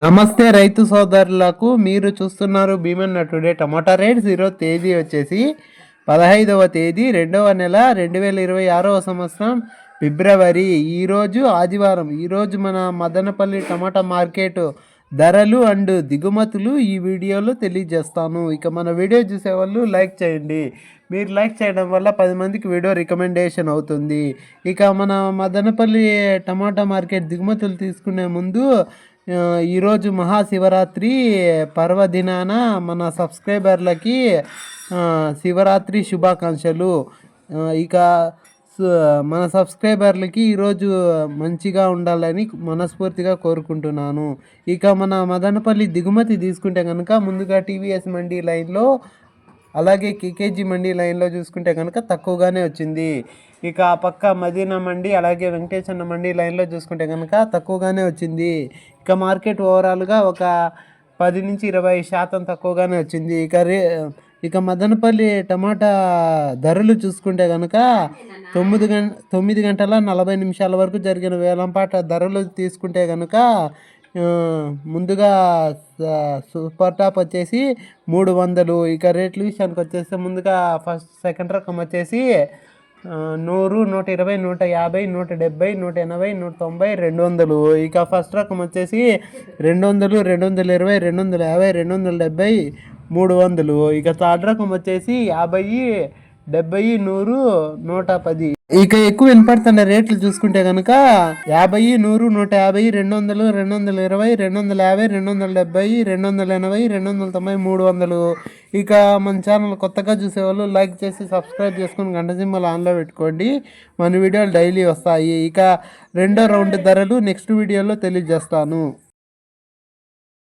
నమస్తే రైతు సోదరులకు, మీరు చూస్తున్నారు భీమన్న టుడే. టమాటా రేట్స్ ఈరోజు తేదీ వచ్చేసి 15వ తేదీ 2వ నెల 2026వ సంవత్సరం ఫిబ్రవరి. ఈరోజు ఆదివారం. ఈరోజు మన మదనపల్లి టమాటా మార్కెట్ ధరలు అండ్ దిగుమతులు ఈ వీడియోలో తెలియజేస్తాను. ఇక మన వీడియో చూసేవాళ్ళు లైక్ చేయండి. మీరు లైక్ చేయడం వల్ల 10 మందికి వీడియో రికమెండేషన్ అవుతుంది. ఇక మన మదనపల్లి టమాటా మార్కెట్ దిగుమతులు తీసుకునే ముందు ఈరోజు మహాశివరాత్రి పర్వదినాన మన సబ్స్క్రైబర్లకి శివరాత్రి శుభాకాంక్షలు. ఇక మన సబ్స్క్రైబర్లకి ఈరోజు మంచిగా ఉండాలని మనస్ఫూర్తిగా కోరుకుంటున్నాను. ఇక మన మదనపల్లి దిగుమతి తీసుకుంటే కనుక ముందుగా టీవీఎస్ మండీ లైన్లో, అలాగే కేకేజీ మండీ లైన్లో చూసుకుంటే కనుక తక్కువగానే వచ్చింది. ఇక ఆ పక్క మదీనా మండీ అలాగే వెంకటేశ్వర మండీ లైన్లో చూసుకుంటే కనుక తక్కువగానే వచ్చింది. ఇక మార్కెట్ ఓవరాల్గా ఒక 10-20% తక్కువగానే వచ్చింది. ఇక మదనపల్లి టమాటా ధరలు చూసుకుంటే కనుక 9 గంటల 40 నిమిషాల వరకు జరిగిన వేలంపాట ధరలు తీసుకుంటే కనుక ముందుగా సూపర్ టాప్ వచ్చేసి 300. ఇక రేట్ల విషయానికి వచ్చేస్తే ముందుగా సెకండ్ రకం వచ్చేసి 100, 120, 150, 170, 180, 190, 200. ఇక ఫస్ట్ రకం వచ్చేసి 200, 220, 250, 270, 300. ఇక థర్డ్ రకం వచ్చేసి 50, 70, 100, 110. ఇక ఎక్కువ వినపడుతున్న రేట్లు చూసుకుంటే కనుక 50, 100, 150, 200, 220, 250, 270, 280, 290, 300. ఇక మన ఛానల్ కొత్తగా చూసేవాళ్ళు లైక్ చేసి సబ్స్క్రైబ్ చేసుకుని గంట సింబల్ ఆన్లో పెట్టుకోండి. మన వీడియోలు డైలీ వస్తాయి. ఇక రెండో రౌండ్ ధరలు నెక్స్ట్ వీడియోలో తెలియజేస్తాను.